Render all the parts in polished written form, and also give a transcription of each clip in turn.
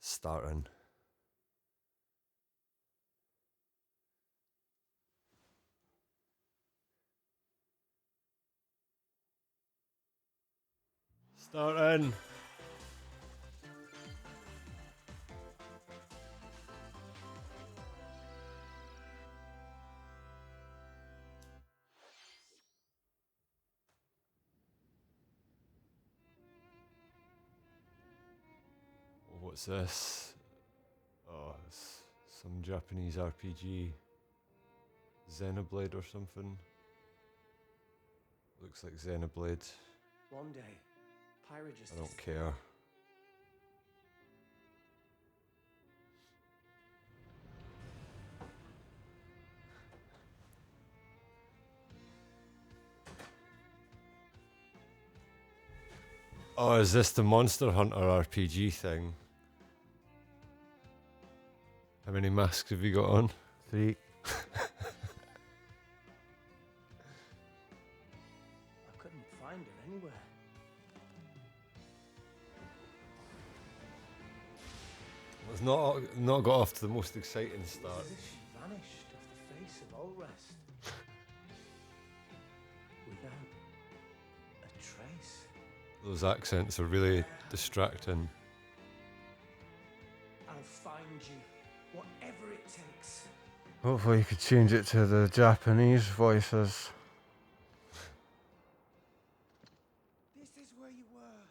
Starting. Starting. What's this? Oh, it's some Japanese RPG. Xenoblade or something. Looks like Xenoblade. One day, Pyrogus. I don't care. Oh, is this the Monster Hunter RPG thing? How many masks have you got on? 3. I couldn't find her anywhere. It's not got off to the most exciting start. It's as if she vanished off the face of all rest. Without a trace. Those accents are really distracting. I'll find you, whatever it takes. Hopefully you could change it to the Japanese voices. This is where you were.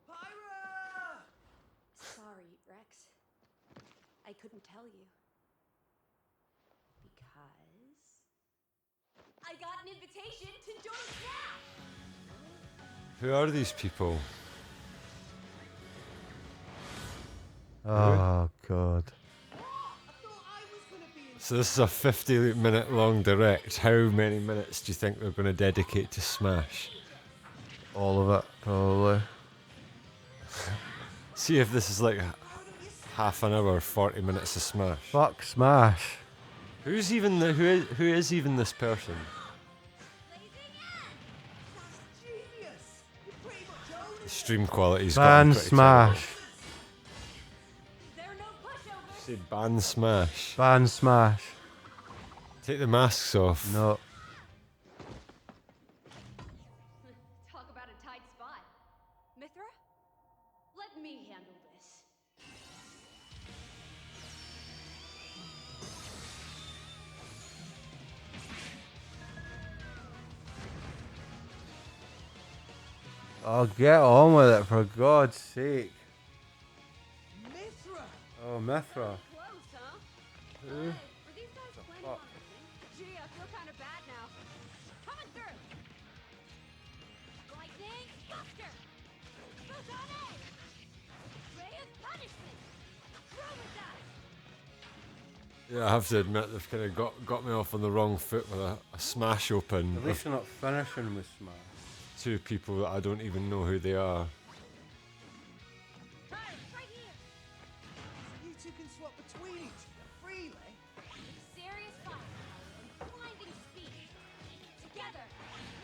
Pyra! Sorry, Rex. I couldn't tell you. Because I got an invitation to join Snap! Who are these people? Oh, God. So this is a 50-minute long direct. How many minutes do you think they're going to dedicate to Smash? All of it, probably. See if this is like half an hour, 40 minutes of Smash. Fuck Smash. Who's even who is even this person? The stream quality's gotten Ban pretty Smash. There are no pushovers! Say ban Smash. Ban Smash. Take the masks off. No. Talk about a tight spot. Mithra? Let me handle this. Oh, get on with it, for God's sake. Mithra! Oh, Mithra. Close, huh? Who? Were these guys planning fuck? on me? Gee, I feel kind of bad now. Coming through! Lightning, Buster! Fusane! Ray of punishment! Chromazine! Yeah, I have to admit they've kind of got me off on the wrong foot with a Smash open. At least they're not finishing with Smash. Two people that I don't even know who they are. Right here! You two can swap between each other freely. Serious fire and blinding speed. Together,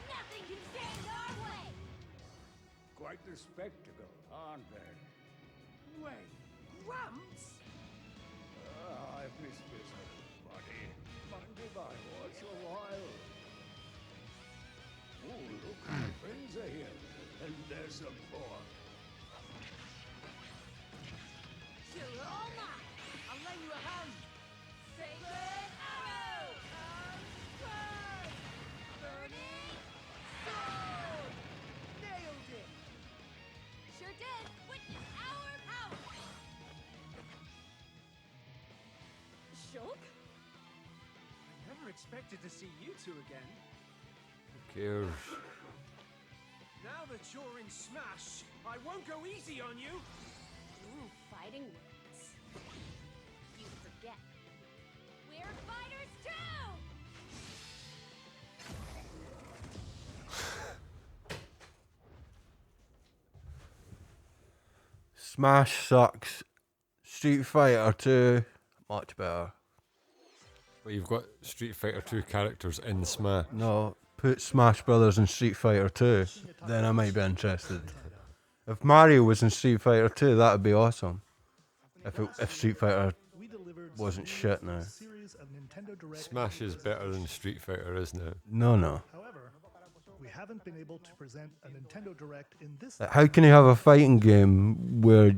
nothing can stand in our way! Quite the spectacle, aren't they? Wait, Gramps? I've missed this, buddy. Mind if I watch a while? Oh, look, my friends are here. And there's some more. You're all mine! I'll lend you a hand. Sacred arrow! Unstrike! Burning sword! Nailed it. Sure did! Witness our power! Shulk? I never expected to see you two again. Who cares? Now that you're in Smash, I won't go easy on you. Ooh, fighting words. You forget. We're fighters too! Smash sucks. Street Fighter 2, much better. But you've got Street Fighter 2 characters in Smash. No, put Smash Brothers in Street Fighter 2, then I might be interested. If Mario was in Street Fighter 2, that would be awesome. If Street Fighter We delivered wasn't some shit news now. from a series of Nintendo Direct Smash is better than Street Fighter is now. No. However, we haven't been able to present a Nintendo Direct in this. How can you have a fighting game where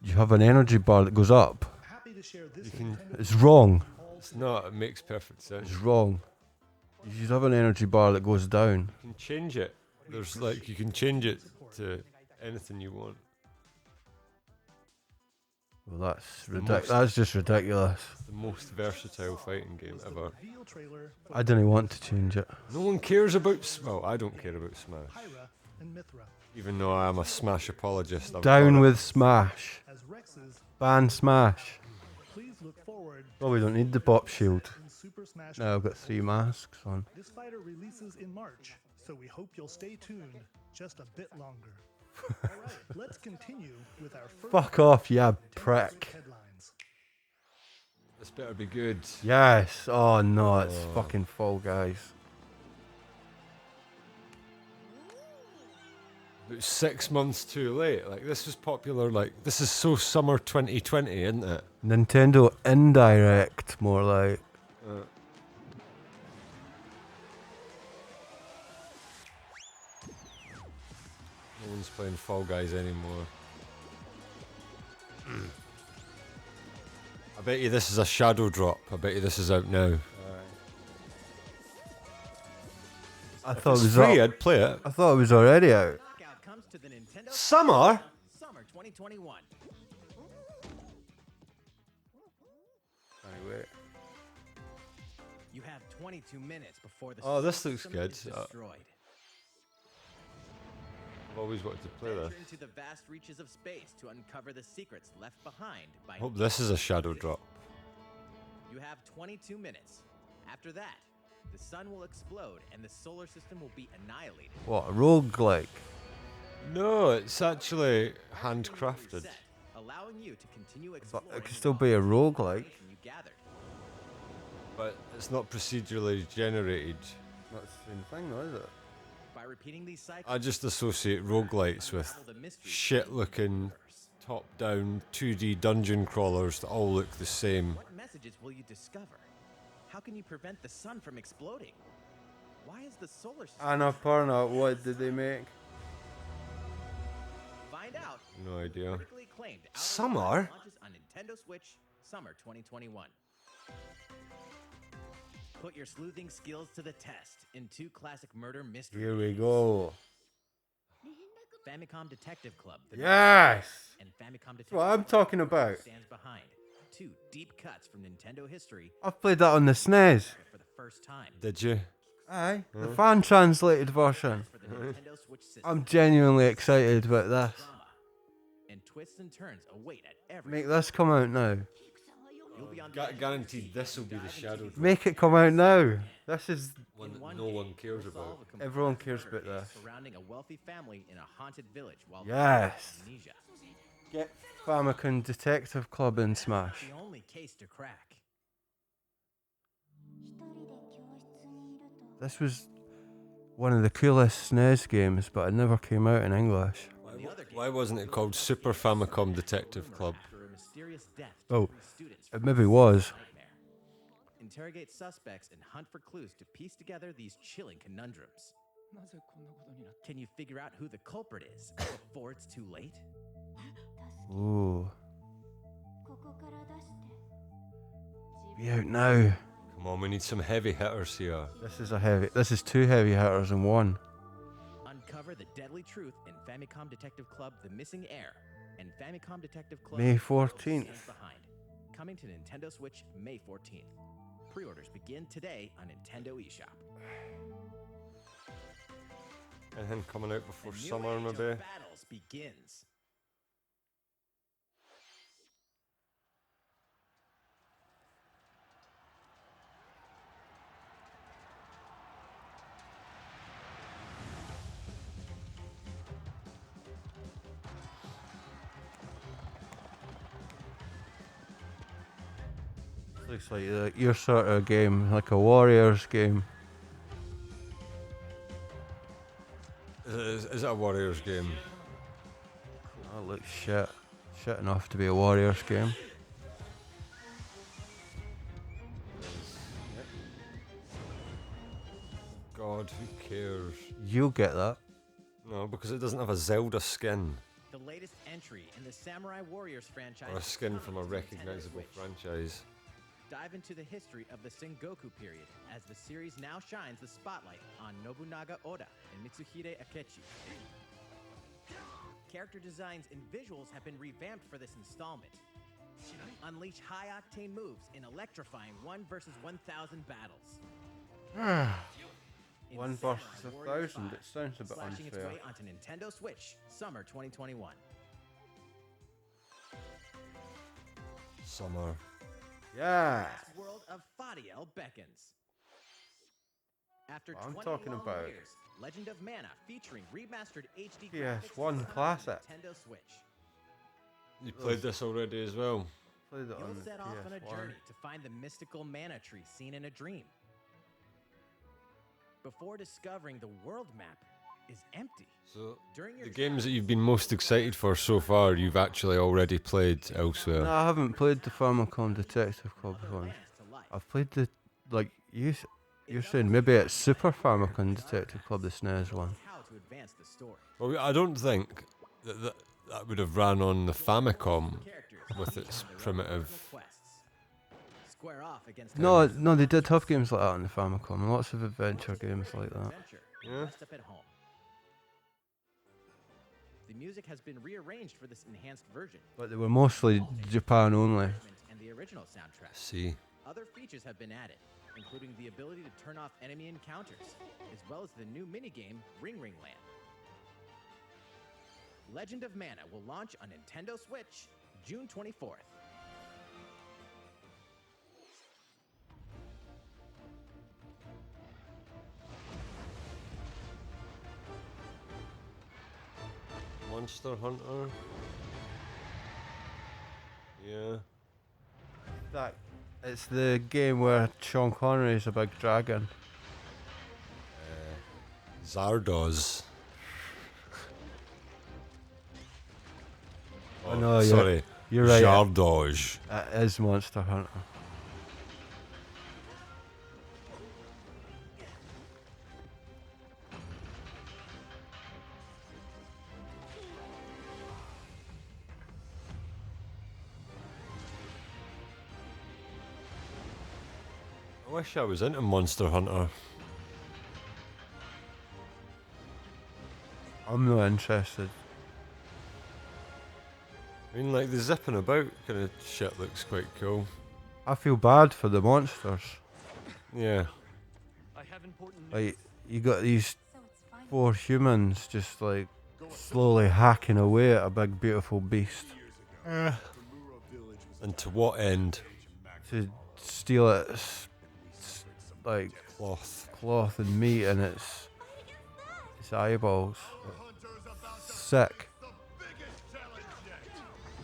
you have an energy bar that goes up? Happy to share this can- Nintendo It's wrong. all It's not. It makes perfect sense. It's wrong. You should have an energy bar that goes down. You can change it. There's like you can change it to anything you want. Well, that's The ridiculous. most- That's just ridiculous. It's the most versatile fighting game ever. reveal trailer for I didn't want to change it. No one cares about. Well, I don't care about Smash. Pyra and Mithra Even though I am a Smash apologist. I've Down got it. with Smash. as Rex's. Ban Smash. Please look forward Well, we don't need the pop shield. in Super Smash. Now I've got 3 masks on. This fighter releases in March, so we hope you'll stay tuned just a bit longer. All right, let's continue with our first Fuck off, yeah, Nintendo prick. Switch headlines. This better be good. Yes. Oh no, it's Oh. fucking Fall Guys. About 6 months too late. Like this was popular. Like this is so summer 2020, isn't it? Nintendo Indirect, more like. No one's playing Fall Guys anymore. I bet you this is a shadow drop. I bet you this is out now. I If thought it it's was free, up. I'd play it. I thought it was already out. Knockout comes to the Nintendo Summer? Summer 2021. Anyway. You have 22 minutes before the Oh, this looks system good. is destroyed. I've always wanted to play Venture this. into the vast reaches of space to uncover the secrets left behind by I hope this is a shadow drop. You have 22 minutes. After that, the sun will explode and the solar system will be annihilated. What, a roguelike? No, it's actually handcrafted. Reset, allowing you to continue But exploring it could still the be a knowledge and roguelike. information you gathered. But it's not procedurally generated. That's the same thing, though, is it? By repeating these cycles, I just associate roguelites with unravel the mysteries shit of the looking universe. top down 2D dungeon crawlers that all look the same. What messages will you discover? How can you prevent the sun from exploding? Why is the solar system? Annapurna, what did they make? Find out. No idea. Critically acclaimed Outer Summer? Wilds launches on Nintendo Switch summer 2021. Put your sleuthing skills to the test in 2 classic murder mysteries. Here we go. Famicom Detective Club. The Yes! and Famicom Detective That's what I'm Club talking about. stands behind 2 deep cuts from Nintendo history I've played that on the SNES. for the first time. Did you? Aye, the fan translated version. For the Nintendo Switch system. I'm genuinely excited about this. Drama and twists and turns await at every. Make this come out now. You'll be on the edge Guaranteed this will be the shadow drop. Make it come out now. This is. One In that one no game, one cares you'll about. solve a complex Everyone cares murder about case this. Surrounding a wealthy family in a haunted village while Yes. amnesia. Get Famicom Detective Club in Smash. The only case to crack. This was one of the coolest SNES games, but it never came out in English. In the other game, Why wasn't it called Super Famicom Detective Club? after a mysterious death to Oh, 3 students it from maybe a was. nightmare. Interrogate suspects and hunt for clues to piece together these chilling conundrums. Can you figure out who the culprit is before it's too late? Ooh. Be out now. Come on, we need some heavy hitters here. This is 2 heavy hitters in one. Uncover the deadly truth in Famicom Detective Club: The Missing Heir and Famicom Detective Club: May The World 14th. Stands Behind. Coming to Nintendo Switch May 14th. Pre-orders begin today on Nintendo eShop. Anything coming out before The new summer, age of maybe? battles begins. Looks like your sort of game, like a Warriors game. Is it a Warriors game? That looks shit. shit enough to be a Warriors game. God, who cares? You'll get that. No, because it doesn't have a Zelda skin The latest entry in the Samurai Warriors franchise. or a is skin coming from a to Nintendo recognizable Switch. franchise. Dive into the history of the Sengoku period as the series now shines the spotlight on Nobunaga Oda and Mitsuhide Akechi. Character designs and visuals have been revamped for this installment. Unleash high-octane moves in electrifying 1 versus 1,000 battles. In 1 Samurai versus Warriors 1,000. 5, It sounds a bit slashing its unfair. way onto Nintendo Switch, summer 2021. Summer. Yeah. World of Fadiel beckons. After What I'm 20 talking long about. years, Legend of Mana featuring remastered HD PS1 graphics is coming to classic. Nintendo Switch. You played this already as well. Played it on You'll the set off on a PS1. journey to find the mystical mana tree seen in a dream. Before discovering the world map is empty. So, During your the games that you've been most excited for so far, you've actually already played elsewhere. No, I haven't played the Famicom Detective Club one. I've played the, like, you're saying maybe it's Super Famicom Detective Club, the SNES one. How to advance the story. Well, I don't think that would have ran on the Famicom with its primitive. Square off against No, they did have games like that on the Famicom. Lots of adventure games like that. Yeah. Rest up at home. The music has been rearranged for this enhanced version. But they were mostly Japan only. And the original soundtrack. See. Other features have been added, including the ability to turn off enemy encounters, as well as the new minigame Ring Ring Land. Legend of Mana will launch on Nintendo Switch June 24th. Monster Hunter. Yeah. That it's the game where Sean Connery is a big dragon. Zardoz. Oh, no, sorry. you're right. Zardoz. It is Monster Hunter. I wish I was into Monster Hunter. I'm not interested. I mean, like, the zipping about kind of shit looks quite cool. I feel bad for the monsters. Yeah. I have important Like, you got these So it's fine. 4 humans just like slowly hacking away at a big beautiful beast And to what end? to steal its like cloth and meat and its eyeballs. Sick.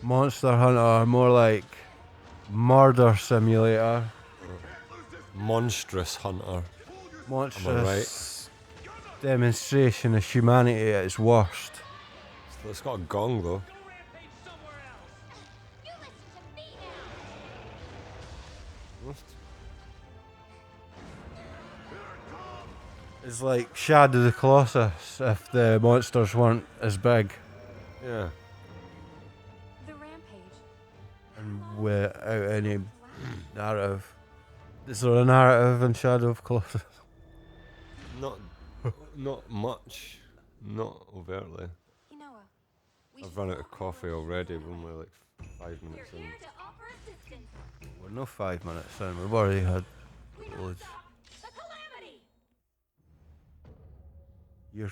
Monster Hunter, more like murder simulator. Monstrous Hunter. Monstrous demonstration of humanity at its worst. It's got a gong though. You listen to me now. What? It's like Shadow the Colossus if the monsters weren't as big Yeah. The rampage. and without any narrative. Is there a narrative in Shadow of Colossus? Not much. Not overtly. You know, we I've should run out of talk coffee over already. the We're only like 5 We're minutes here in. to offer assistance. We're no 5 minutes in, we've already had We must loads. stop the calamity. Your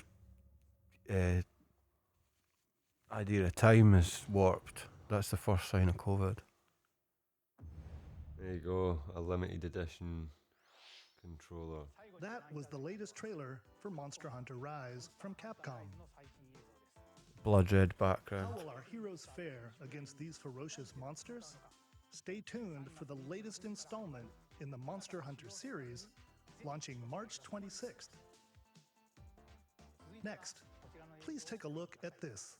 idea of time is warped. That's the first sign of COVID. There you go. A limited edition controller. That was the latest trailer for Monster Hunter Rise from Capcom. Blood red How background. will our heroes fare against these ferocious monsters? Stay tuned for the latest installment in the Monster Hunter series, launching March 26th. Next, please take a look at this.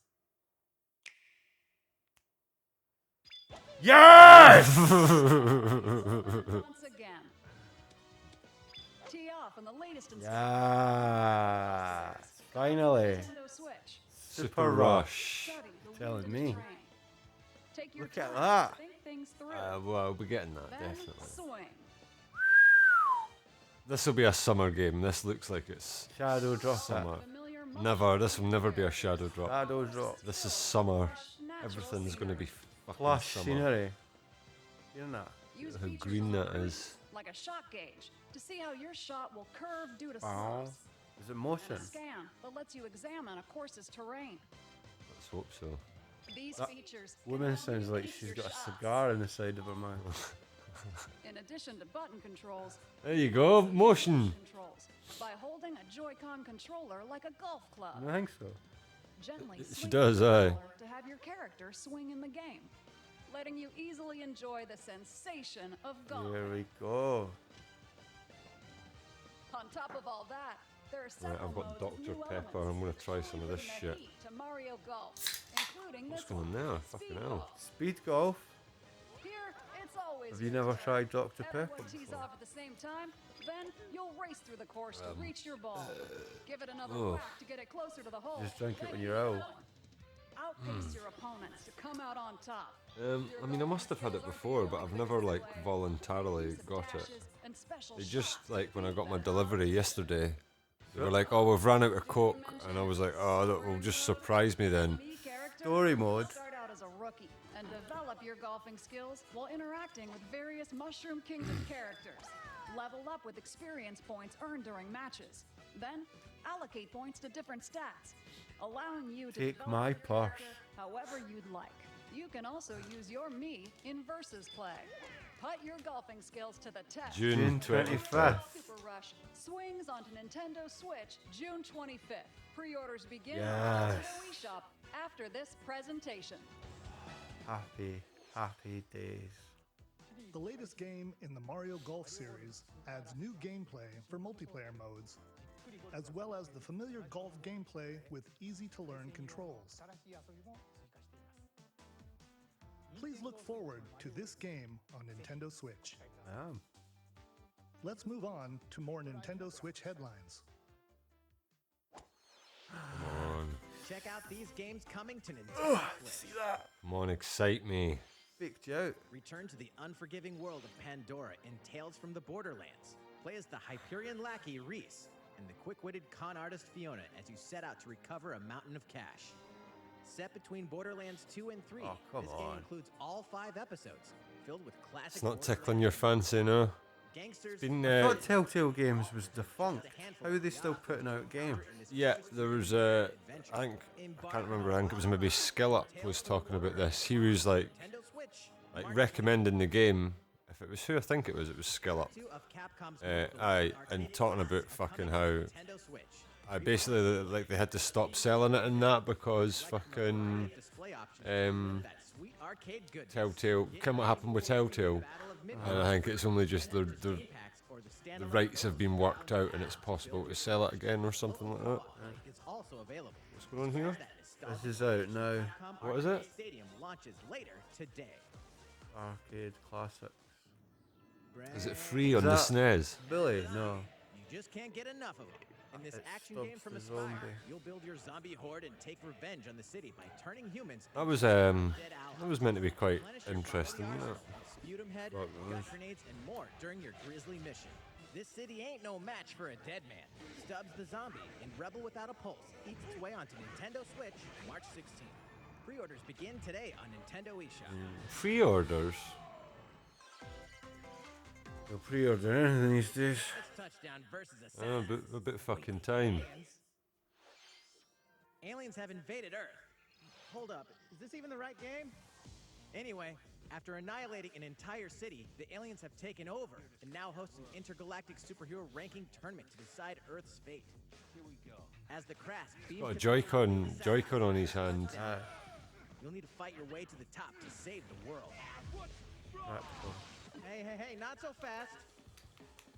Yes! Once again. Tee off on the latest installment. Yes! Finally. Nintendo Switch. Super Rush. Study the Telling wheel of me. terrain. Take your Look at time, that. Think things through. Well, we'll be getting that, then definitely. swing. This will be a summer game. This looks like it's Shadow drop summer. it. Familiar Never. This will never be a shadow drop. Shadow drop. This is summer. natural Everything's going to be fucking Plus summer. scenery. You know that? Use How features green on that the is. like a shot gauge to see how your shot will curve due to Wow. slopes. Is it And motion? a scan that lets you examine a course's terrain. Let's hope so. These That features can Woman help you sounds like ace she's your got a shots. cigar in the side of her mouth. In addition to button controls, There you go. Motion. controls by holding a Joy-Con controller like a golf club. I think so. Gently She swing does, the aye. controller to have your character swing in the game, letting you easily enjoy the sensation of golf. Here we go. On top of all that, there are Right, several I've got modes with Dr. new Pepper. elements, I'm going to try some of this bringing the shit. heat to Mario Golf, including What's this going on one, there? Speed Fucking hell. Golf. Speed golf. Here, it's always Have you your never turn. tried Dr. Pepper Everyone tees before? off at the same time, then you'll race through the course to reach your ball. Give it another oh. whack to get it closer to the hole. Just drink it then when keep you're out. going. Outpace your opponents to come out on top. I mean, I must have had it before, but I've never, like, voluntarily Use of got it. dashes and special They just, shots like, when I to got my beat delivery yesterday, they were like, oh, we've run out of Coke. And I was like, oh, that will just surprise me then. Me character, Story mode. Start out as a rookie and develop your golfing skills while interacting with various Mushroom Kingdom characters. Level up with experience points earned during matches. Then allocate points to different stats, allowing you to Take develop my your purse. character however you'd like. You can also use your me in versus play. Put your golfing skills to the test. June 25th. Super Rush swings onto Nintendo Switch June 25th. Pre-orders begin Yes. on the Nintendo eShop after this presentation. Happy, happy days. The latest game in the Mario Golf series adds new gameplay for multiplayer modes, as well as the familiar golf gameplay with easy-to-learn controls. Please look forward to this game on Nintendo Switch. I am. Let's move on to more Nintendo Switch headlines. Come on. Check out these games coming to Nintendo Switch. Come on, excite me. Freaked you out. Return to the unforgiving world of Pandora in Tales from the Borderlands. Play as the Hyperion lackey Reese and the quick-witted con artist Fiona as you set out to recover a mountain of cash. Set between Borderlands 2 and 3, Oh, come this game on. includes all 5 episodes, filled with classic It's not Borderlands tickling your fancy, no? gangsters. Been, I thought Telltale Games was defunct. How are they still putting out games? Yeah, there was I can't remember, I think it was maybe Skill Up was talking about this. He was like Nintendo Switch. recommending the game. If it was who I think it was Skill Up. 2 of Capcom's Aye, and talking about fucking how Nintendo Switch. I basically like they had to stop selling it and that because fucking Display options that sweet arcade goodness. Telltale. Come what happened with Telltale, Battle of Midnight. and I think it's only just the Packs or the the standalone rights have been worked out and it's possible to sell it again or something like that. is also available. What's going on here? This is out now. What is it? Stadium launches later today. Arcade classic. Is it free on the that- SNES? Billy? No. You just can't get enough of it. In this It action stops game from the Aspire, zombie. you'll build your zombie horde and take revenge on the city by turning humans That was dead that allies. was meant to be quite Replenish your interesting, body wasn't it? armor, sputum head, Fuck, gut man. grenades, and more during your grisly mission. This city ain't no match for a dead man. Stubbs the zombie in Rebel Without a Pulse eats its way onto Nintendo Switch March 16th. Pre-orders begin today on Nintendo eShop. Pre-orders. They'll pre-order anything these days. It's touchdown versus Oh, Assassins. a bit fucking time. Aliens have invaded Earth. Hold up, is this even the right game? Anyway, after annihilating an entire city, the aliens have taken over and now host an intergalactic superhero ranking tournament to decide Earth's fate. Here we go. As the Crask beam Got a controls Joy-Con on his hand. you'll need to fight your way to the top to save the world. Practical. Hey, not so fast.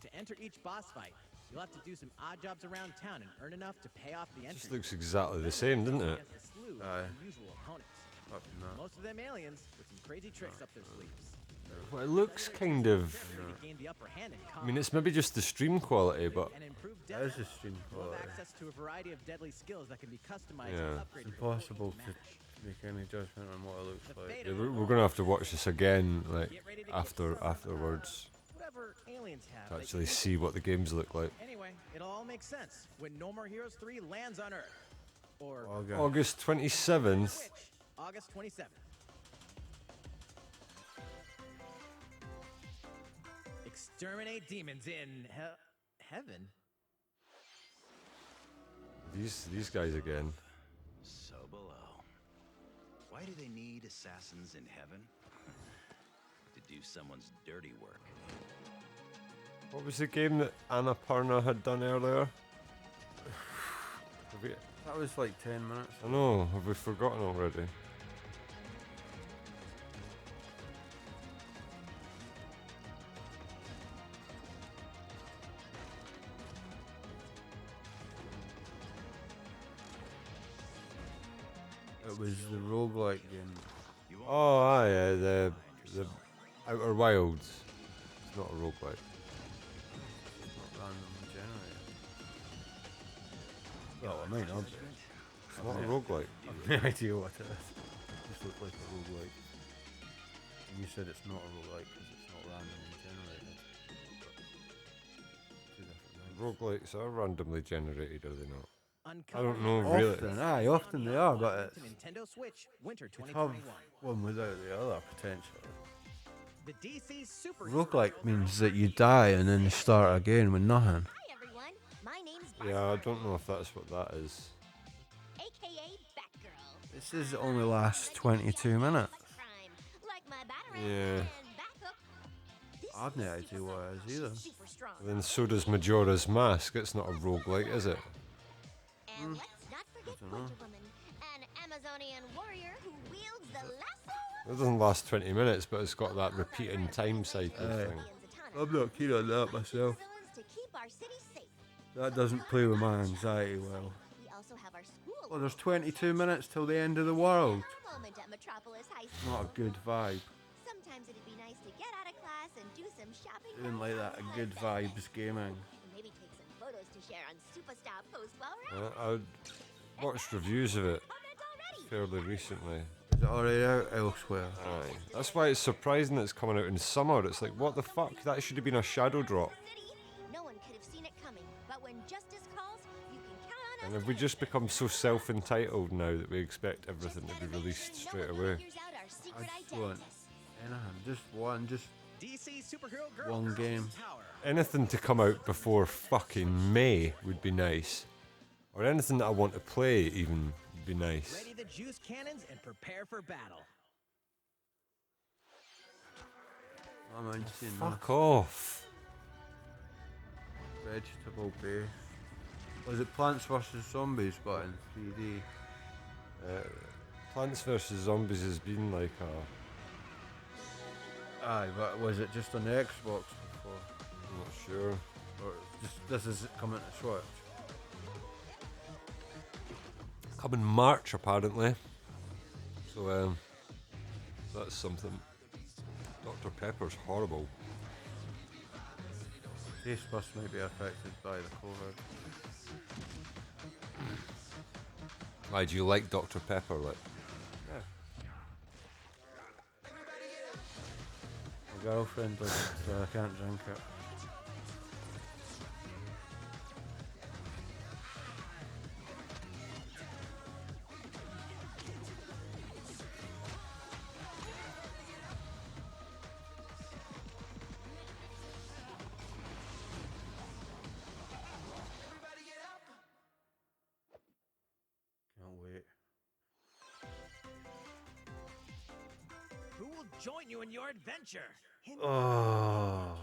To enter each boss fight, you'll have to do some odd jobs around town and earn enough to pay off the This entry. looks exactly the same, doesn't it? Against a slew Aye. of unusual opponents. Apart from that. Most of them aliens with some crazy tricks up their sleeves. Well, it looks kind of. To gain the upper hand in I mean, it's maybe just the stream quality, but and improve That is depth. a stream You'll have quality. access to a variety of deadly skills that can be customized Yeah. and It's upgraded. impossible to make any judgment on what it looks like. yeah, we're gonna have to watch this again, like afterwards, Whatever aliens have, to they actually can see what the games look like. Anyway, it'll all make sense when No More Heroes 3 lands on Earth. Or Okay. August 27th. which, August 27th. Exterminate demons in heaven. These guys again. So below. Why do they need assassins in heaven? To do someone's dirty work. What was the game that Annapurna had done earlier? Have we, That was like 10 minutes. I know, have we forgotten already? It was the roguelike game. Oh, aye, the Outer Wilds. It's not a roguelike. Not randomly generated. Well, I might not be. It's not a roguelike. I've no idea what it is. It just looked like a roguelike. And you said it's not a roguelike because it's not randomly generated. Two different things. Roguelikes are randomly generated, are they not? Uncover I don't know, really. Often they are, but to Nintendo Switch Winter it's have 2021. one without the other potentially. The DC Super Roguelike means that you die and then you start again with nothing. Hi everyone, my name's Yeah, I don't know if that's what that is. aka Batgirl. This is only lasts 22 minutes. Like my Batarang Yeah. and backup. This I've no is idea what it is either. super strong. Then so does Majora's Mask. It's not a roguelike, is it? And let's not forget dunno. Wonder Woman, an Amazonian warrior who wields the lasso. It doesn't last 20 minutes, but it's got that repeating time cycle thing. I'm not keen on that myself. Villains to keep our city safe. That doesn't play with my anxiety well. We also have our school. Well, there's 22 minutes till the end of the world. Our moment at Metropolis High School. Not a good vibe. Sometimes it'd be nice to get out of class and do some shopping. Doing like that, a good vibes gaming. Maybe take some photos to share on Superstar Post while we're out. I watched reviews of it Comment already. fairly recently. Is it already out elsewhere? Aye. That's why it's surprising that it's coming out in summer. It's like, what the fuck? That should have been a shadow drop. City, no one could have seen it coming, but when justice calls, you can count on And us. have we just become so self-entitled now that we expect everything to be released straight away? I just want anything. Just one, just DC Superhero Girl one game. Power. Anything to come out before fucking May would be nice. Or anything that I want to play even would be nice. Ready the juice cannons and prepare for battle. I'm on seeing Fuck off. vegetable base. Was it Plants vs Zombies but in 3D? Plants vs Zombies has been like a... Aye, but was it just on the Xbox before? I'm not sure. Or just this is coming to Switch? Come in March apparently. So that's something. Dr. Pepper's horrible. Taste buds might be affected by the COVID. Why do you like Dr. Pepper? Like, My girlfriend does it, so I can't drink it. Can't wait. Who will join you in your adventure? Oh,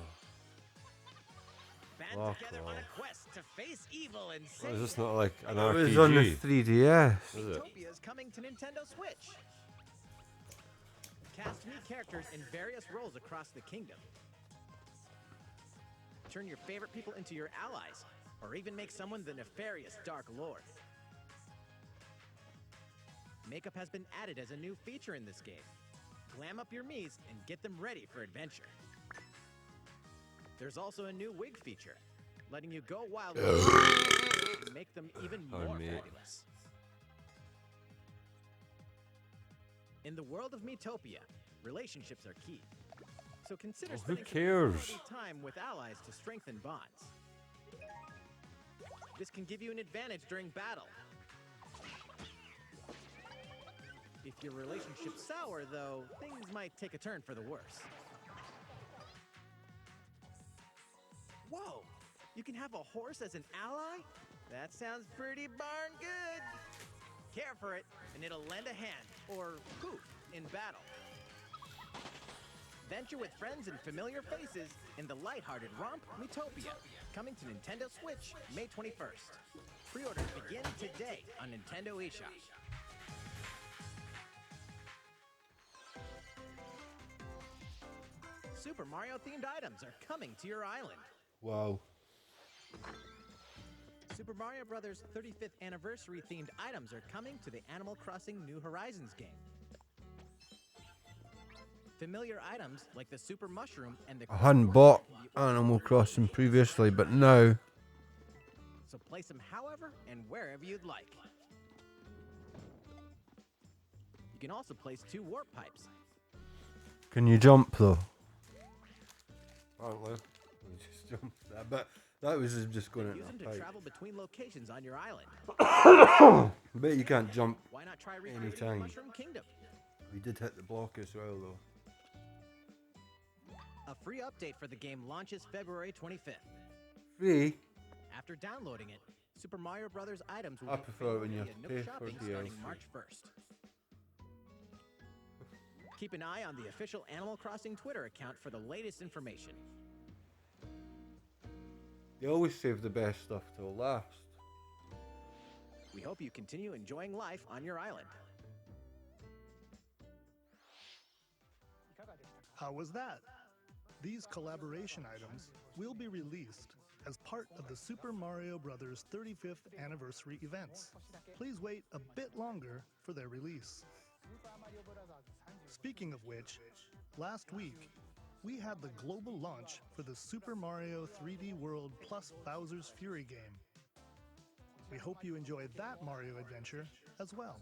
Band Fuck together on off. a quest to face evil and oh, is save. this not like an it RPG? was on the 3DS. Is it? Utopia is coming to Nintendo Switch. Cast meet characters in various roles across the kingdom. Turn your favorite people into your allies, or even make someone the nefarious Dark Lord. Makeup has been added as a new feature in this game. Glam up your Miis and get them ready for adventure. There's also a new wig feature, letting you go wild and make them even more fabulous. In the world of Miitopia, relationships are key. So consider Who spending some cares? quality time with allies to strengthen bonds. This can give you an advantage during battle. If your relationship's sour, though, things might take a turn for the worse. Whoa! You can have a horse as an ally? That sounds pretty darn good. Care for it, and it'll lend a hand, or poof, in battle. Venture with friends and familiar faces in the lighthearted romp Miitopia, coming to Nintendo Switch May 21st. Pre-orders begin today on Nintendo eShop. Super Mario themed items are coming to your island. Wow. Super Mario Bros. 35th anniversary themed items are coming to the Animal Crossing New Horizons game. Familiar items like the Super Mushroom and the I hadn't bought Animal Crossing previously, but now. So place them however and wherever you'd like. You can also place 2 warp pipes. Can you jump though? Apparently. You just jump that, but that was just going Use in them a to pipe. travel between locations on your island. Bet you can't jump. Why not try recreating Anytime. Mushroom Kingdom? We did hit the block as well though. A free update for the game launches February 25th. Free? After downloading it, Super Mario Bros. Items will I be prefer when you available have via to Nook pay for Shopping starting DLC. March 1st. Keep an eye on the official Animal Crossing Twitter account for the latest information. They always save the best stuff till last. We hope you continue enjoying life on your island. How was that? These collaboration items will be released as part of the Super Mario Bros. 35th anniversary events. Please wait a bit longer for their release. Speaking of which, last week, we had the global launch for the Super Mario 3D World plus Bowser's Fury game. We hope you enjoyed that Mario adventure as well.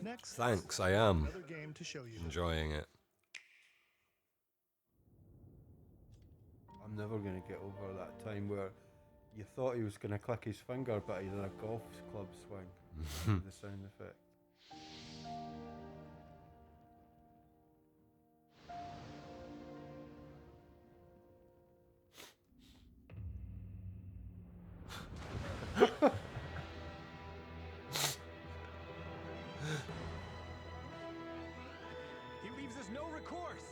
Next, Thanks, I am another game to show you. enjoying it. I'm never going to get over that time where you thought he was going to click his finger, but he did a golf club swing. The sound effect. He leaves us no recourse.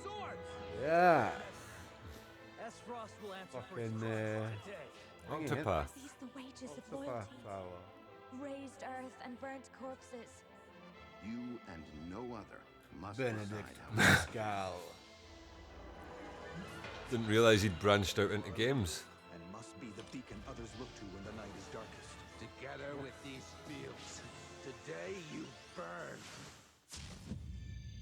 Swords! Yeah. S. Frost will answer for his Fucking crimes today. Octopath. These the wages of Octopath loyalty. power. Raised earth and burnt corpses. You and no other must Benedict decide how Pascal. Didn't realise he'd branched out into games. And must be the beacon others look to when the night is darkest. Together with these fields, today you burn.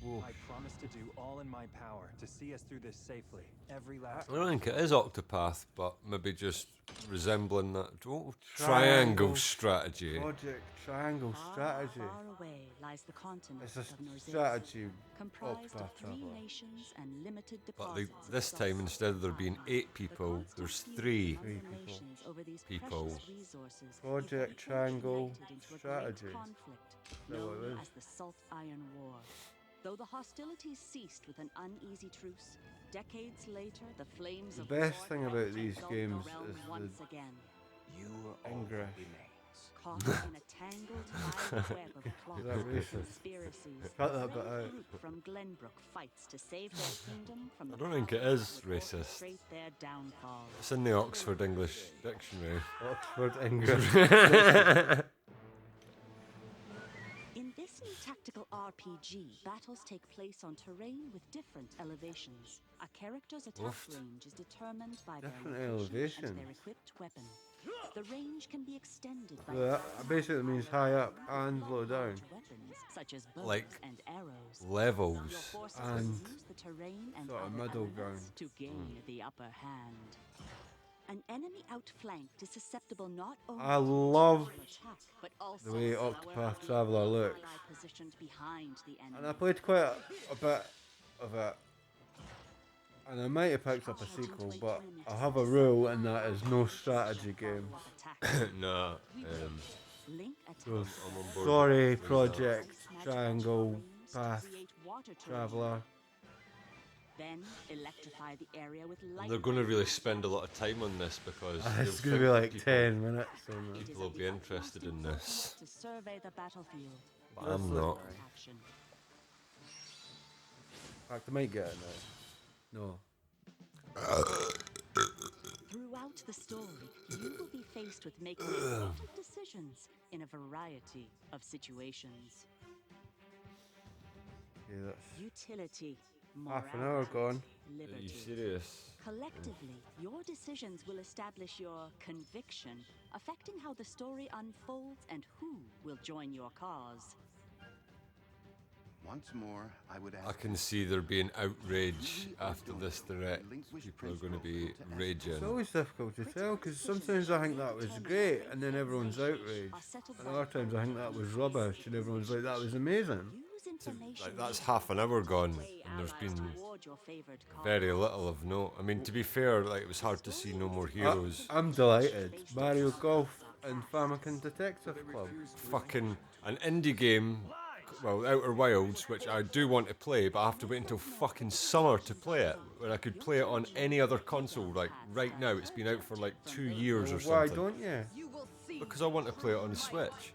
Whoa. I promise to do all in my power to see us through this safely. Every last. I don't think it is Octopath, but maybe just resembling that triangle Triangle. strategy. Project Triangle Strategy. Far away lies the continent It's a of Norzilis, strategy. comprised of Octopath 3 Traveler. nations and limited But deposits. this of time, dust instead of there and being sapphire. 8 people, The there's constant 3 feud among the people. nations over these People. precious resources Project eventually Triangle ignited into a great Strategy. conflict that what it known is? as the Salt Iron War. Though the hostilities ceased with an uneasy truce, decades later the flames The of best war thing about threatened to these engulf the games realm is the once again. You are all English. that remains. Caught in a tangled violent web of plot Is that and racist? conspiracies, Cut that a bit brave out. group from Glenbrook fights to save their kingdom from the I don't think it powers is that would racist. orchestrate their downfall. It's in the Oxford English Dictionary. Oxford English. In this new tactical RPG, battles take place on terrain with different elevations. A character's attack Oofed. range is determined by Different their location elevations. and their equipped weapon. The range can be extended by So that basically means high up and low down. weapons such as bows Like and arrows. Your levels. forces And will use the terrain and sort of other middle elements ground. to gain the upper hand. An enemy outflanked is susceptible not only I to love individual attack, but also the way to Octopath Traveler looks. ally positioned behind the enemy. And I played quite a bit of it. And I might have picked up a sequel, but I have a rule, and that is no strategy games. Nah. Link So, I'm on board sorry, with that. Project Triangle Path Traveler. Then electrify the area with light. They're going to really spend a lot of time on this because It's they'll going to be think like people- 10 minutes. On this. People will be interested in this. To survey the battlefield. But I'm not. Action. In fact, I might get it now. No. Throughout the story, you will be faced with making a lot of decisions in a variety of situations. Yeah, that's Utility, half an hour gone. Are you liberty. serious? Collectively, your decisions will establish your conviction, affecting how the story unfolds and who will join your cause. Once more, I would ask. I can see there being outrage after this direct. People are going to be raging. It's always difficult to tell because sometimes I think that was great and then everyone's outraged. And other times I think that was rubbish and everyone's like, that was amazing. Like that's half an hour gone and there's been very little of note. I mean, to be fair, like it was hard to see No More Heroes. I'm delighted. Mario Golf and Famicom Detective Club. Fucking an indie game, well, Outer Wilds, which I do want to play, but I have to wait until fucking summer to play it. When I could play it on any other console, like right now. It's been out for like 2 years or Why something. don't you? Because I want to play it on the Switch.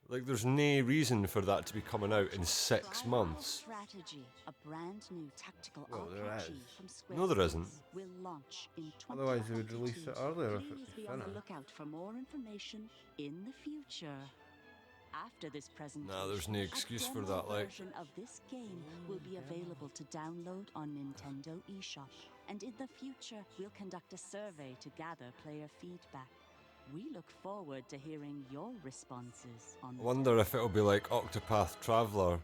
Like, there's no reason for that to be coming out in 6 months. Strategy, a brand new tactical Well, there RPG is. from Square No, there isn't. will launch in Otherwise they would release it 2022. earlier if it Please was be on the finished. lookout for more information in the future. After this presentation, Nah, there's no excuse for a demo that, like. version of this game will be available to download on Nintendo eShop. And in the future, we'll conduct a survey to gather player feedback. We look forward to hearing your responses on I wonder if it'll be like Octopath Traveler,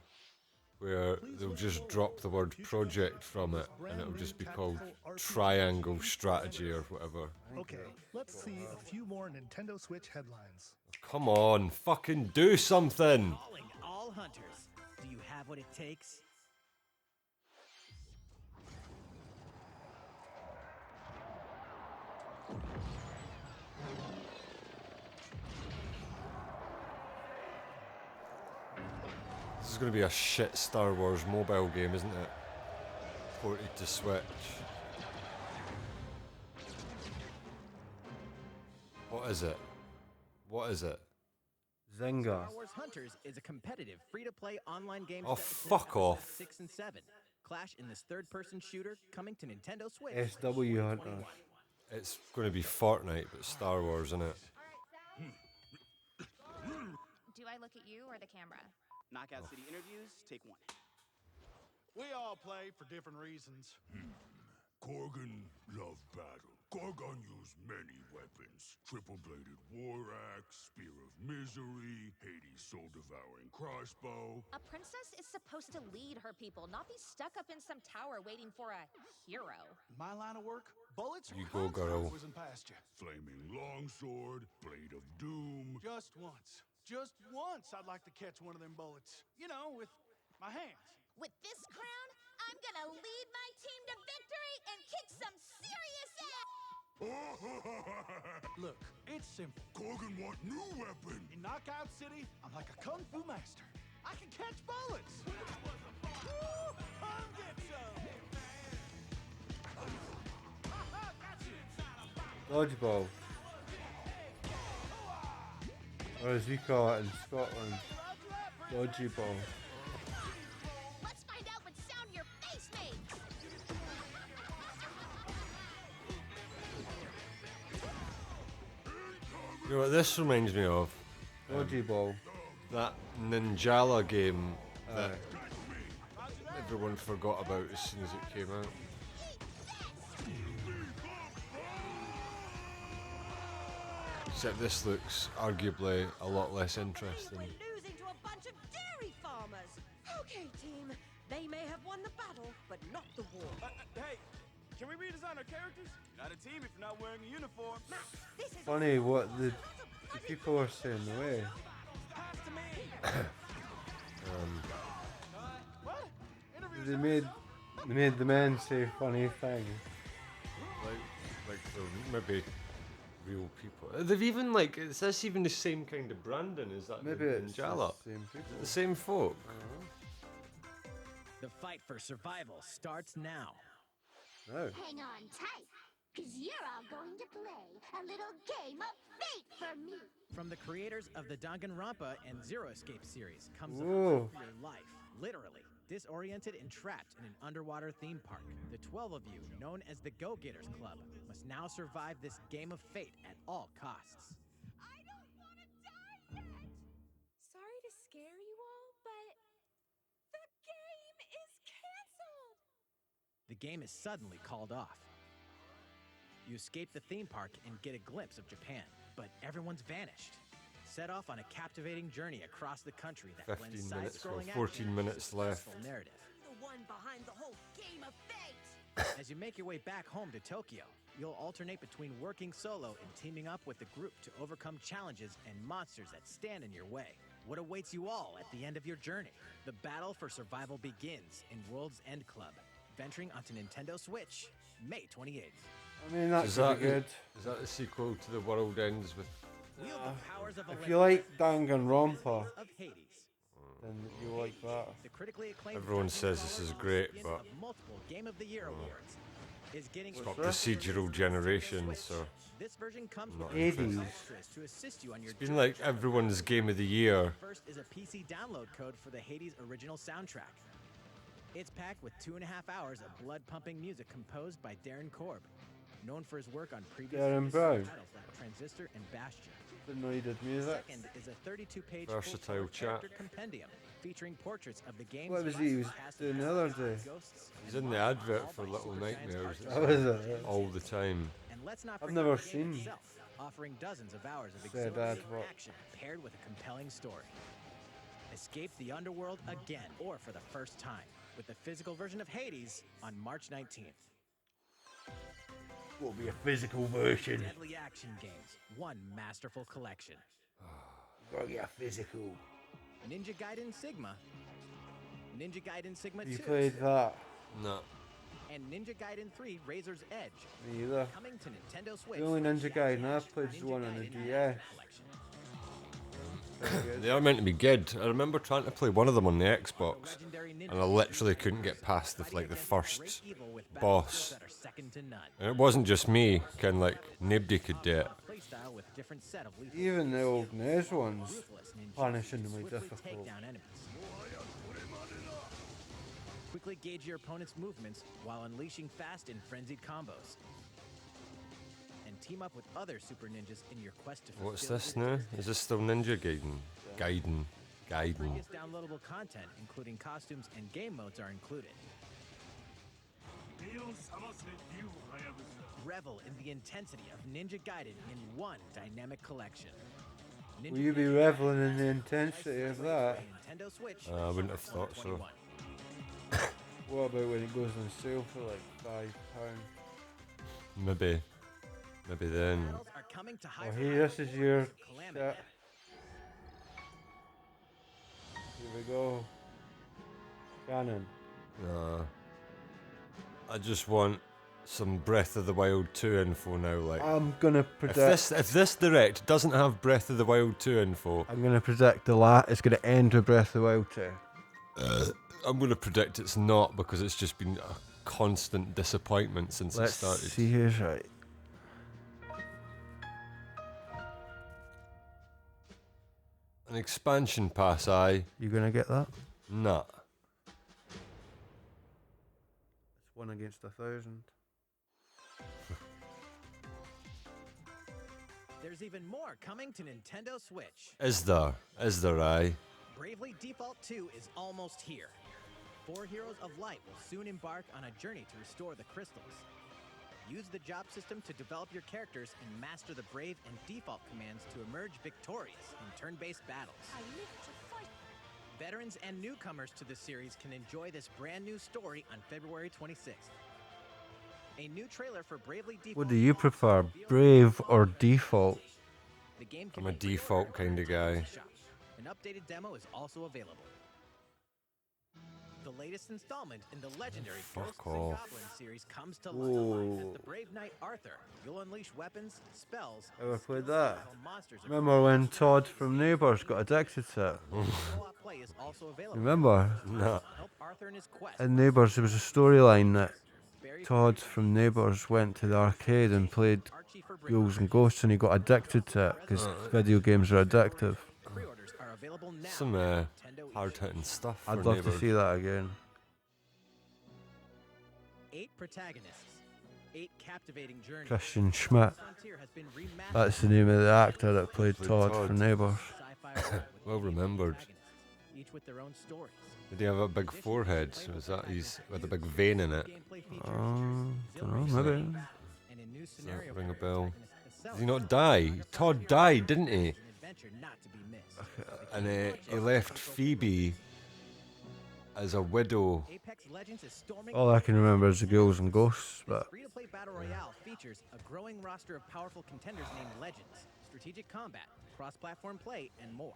where they'll just drop the word project from it and it'll just be called Triangle Strategy or whatever. Okay, let's see a few more Nintendo Switch headlines. Come on, fucking do something! Calling all hunters. Do you have what it takes? This is going to be a shit Star Wars mobile game, isn't it? Ported to Switch. What is it? What is it? Zynga. Star Wars Hunters is a competitive, free-to-play online game. Oh, set between fuck episodes off. 6 and 7. Clash in this third-person shooter coming to Nintendo Switch. SW Hunters. It's going to be Fortnite, but Star Wars, isn't it? Do I look at you or the camera? Knockout City interviews, take one. We all play for different reasons. Korgan loved battle. Korgan used many weapons. Triple-bladed war axe, spear of misery, Hades' soul-devouring crossbow. A princess is supposed to lead her people, not be stuck up in some tower waiting for a hero. My line of work, bullets You or go, girl. whizzing past you. Flaming longsword, blade of doom. Just once I'd like to catch one of them bullets. You know, with my hands. With this crown, I'm gonna lead my team to victory and kick some serious ass! Look, it's simple. Korgan want new weapon. In Knockout City, I'm like a kung fu master. I can catch bullets. Woo! Come get some. Dodgeball. Or as we call it in Scotland, dodgy ball. Let's find out what sound your face makes! You know what this reminds me of? Dodgy ball. That Ninjala game that everyone forgot about as soon as it came out. Except this looks arguably a lot less interesting. We're losing to a bunch of dairy farmers. Okay, team. They may have won the battle, but not the war. Hey, can we redesign our characters? You're not a team if you're not wearing a uniform. Max, this is Funny what the people are saying away. They made the men say funny things. Like they're maybe real people. They've even like, is this even the same kind of branding? Is that Maybe the it's the Ninjala? same people. The same folk. The fight for survival starts now. No. Hang on tight, because you're all going to play a little game of fate for me. From the creators of the Danganronpa and Zero Escape series comes a Whoa. fight for your life, literally. Disoriented and trapped in an underwater theme park, the 12 of you, known as the Go-Getters Club, must now survive this game of fate at all costs. I don't want to die yet. Sorry to scare you all, but the game is canceled. The game is suddenly called off. You escape the theme park and get a glimpse of Japan, but everyone's vanished. Set off on a captivating journey across the country that 15 blends minutes, well, side-scrolling 14 action minutes with a left. suspenseful narrative. the one behind the whole game of fate. As you make your way back home to Tokyo, you'll alternate between working solo and teaming up with the group to overcome challenges and monsters that stand in your way. What awaits you all at the end of your journey? The battle for survival begins in World's End Club, venturing onto Nintendo Switch, May 28th. I mean, that Is could that be good. Is that the sequel to The World Ends with? Wield the powers of If you like Olympus, Danganronpa, of Hades. then you like that. The critically acclaimed Everyone says this is great, recipient but of multiple Game of the Year awards is getting it's got procedural generation, so this version comes not with interested. extras to assist you on your it's been like everyone's game of the year. First is a PC download code for the Hades original soundtrack. It's packed with 2.5 hours of blood-pumping music composed by Darren Korb, known for his work on previous Darren Ubisoft Brown. titles like Transistor and Bastion. Didn't know he did music. Second is a 32-page Versatile full-color chap. character compendium featuring portraits of the game's What was he was past doing and the other present, day? ghosts, He's and in the more, advert all for by Little Super Giant's Nightmares art That was it. all the time. And let's not I've forget never the game seen itself, offering dozens of hours of said exhilarating advert. action paired with a compelling story. Escape the underworld again, or for the first time, with the physical version of Hades on March 19th. Will be a physical version. Deadly action games, one masterful collection. Gotta get a physical. Ninja Gaiden Sigma, Ninja Gaiden Sigma You 2, played that? No. and Ninja Gaiden 3 Razor's Edge. Me either. Coming to Nintendo Switch. The only Ninja Gaiden I've played is Ninja the one on the Gaiden DS. Collection. They are meant to be good. I remember trying to play one of them on the Xbox, and I literally couldn't get past the first boss. That are second to none. And it wasn't just me, kind of like nobody could do it. A playstyle with different set of lethal Even the old NES ones, ruthless ninjas punishingly swiftly difficult. take down enemies. Quickly gauge your opponent's movements while unleashing fast and frenzied combos. And team up with other super ninjas in your quest to What's fulfill this your now? destiny. Is this still Ninja Gaiden? Gaiden. Previous downloadable content, including costumes and game modes, are included. Revel in the intensity of Ninja Gaiden in one dynamic collection. Ninja Will you be Gaiden reveling in the intensity of that? Nintendo Switch. I wouldn't have thought so. 2021. What about when it goes on sale for like £5? Maybe then. Battles are coming to Oh, high hey, this is your Calamity. shit. Here we go. Cannon. Nah. I just want some Breath of the Wild 2 info now. Like, I'm gonna if predict. this direct doesn't have Breath of the Wild 2 info, I'm gonna predict it's gonna end with Breath of the Wild 2. I'm gonna predict it's not, because it's just been a constant disappointment since Let's it started. see who's right. An expansion pass, aye. You gonna get that? Nah. It's 1 against 1,000. There's even more coming to Nintendo Switch. Is there, aye? Bravely Default 2 is almost here. 4 Heroes of Light will soon embark on a journey to restore the crystals. Use the job system to develop your characters and master the brave and default commands to emerge victorious in turn-based battles. I live to fight. Veterans and newcomers to the series can enjoy this brand new story on February 26th. A new trailer for Bravely Default. What do you prefer, Brave or Default? The game I'm a default kind of guy. An updated demo is also available. The latest installment in the legendary Ghosts and off. Goblins series comes to life. As the brave knight Arthur, you'll unleash weapons, spells, Ever and played skills that? to battle monsters across Remember when Todd from Neighbours got addicted to it? Co-op play is also available. Remember? No. Help Arthur in his quest. In Neighbours, there was a storyline that Todd from Neighbours went to the arcade and played Ghouls and Ghosts, and he got addicted to it because video games are addictive. Pre-orders are available now. Some hard-hitting stuff. I'd for love to Neighbours. see that again. 8 protagonists, 8 captivating journeys. Christian Schmidt. Frontier has been remastered. That's the name of the actor that played Todd Todd. from Neighbours. Sci-fi world with Well 8 remembered. protagonists, each with their own stories. Did he have a big forehead? Was that he's with a big vein in it? Gameplay features, Don't know, maybe. and a new Does scenario that ring a for bell? protagonists Did he not die? Todd died, didn't he? an adventure not to be missed. And he left Phoebe as a widow. Apex Legends is storming. All I can remember is the Ghouls and Ghosts, but Free-to-play battle royale features a growing roster of powerful contenders named Legends, strategic combat, cross-platform play, and more.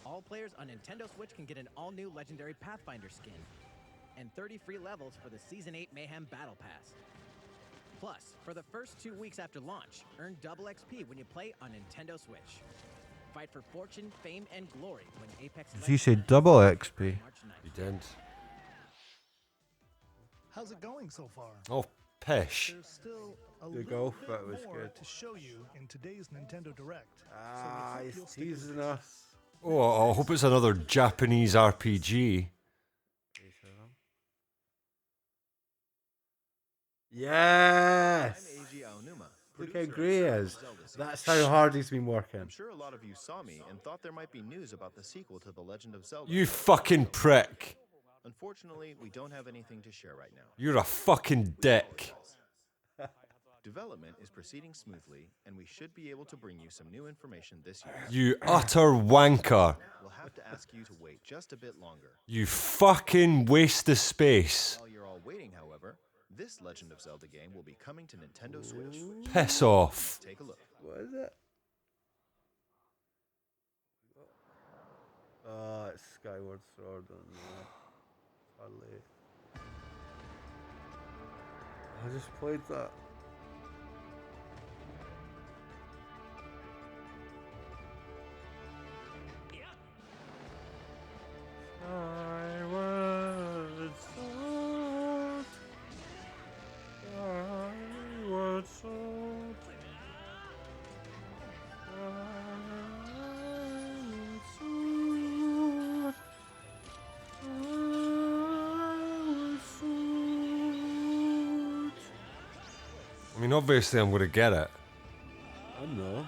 All players on Nintendo Switch can get an all-new legendary Pathfinder skin, and 30 free levels for the Season 8 Mayhem Battle Pass. Plus, for the first 2 weeks after launch, earn double XP when you play on Nintendo Switch. Fight for fortune, fame, and glory when Apex did he say Legends double XP? March 9th. He did. How's it going so far? Oh, pish. There's still a The little golf bit bit was more good. to show you in today's Nintendo Direct. so we Ah, hope he's you'll stick with teasing us. us. Oh, I hope it's another Japanese RPG. Yes! I'm Eiji Aonuma. Look how producer of great he Zelda is. Zelda That's series. how hard he's been working. I'm sure a lot of you saw me and thought there might be news about the sequel to The Legend of Zelda. You fucking prick. Unfortunately, we don't have anything to share right now. You're a fucking dick. Development is proceeding smoothly, and we should be able to bring you some new information this year. You utter wanker. We'll have to ask you to wait just a bit longer. You fucking waste of space. While you're all waiting, however, this Legend of Zelda game will be coming to Nintendo Switch. Piss off. Take a look. What is it? Oh, it's Skyward Sword. Hardly. I just played that. Skyward Sword. Skyward Sword. I mean, obviously, I'm gonna get it. I know.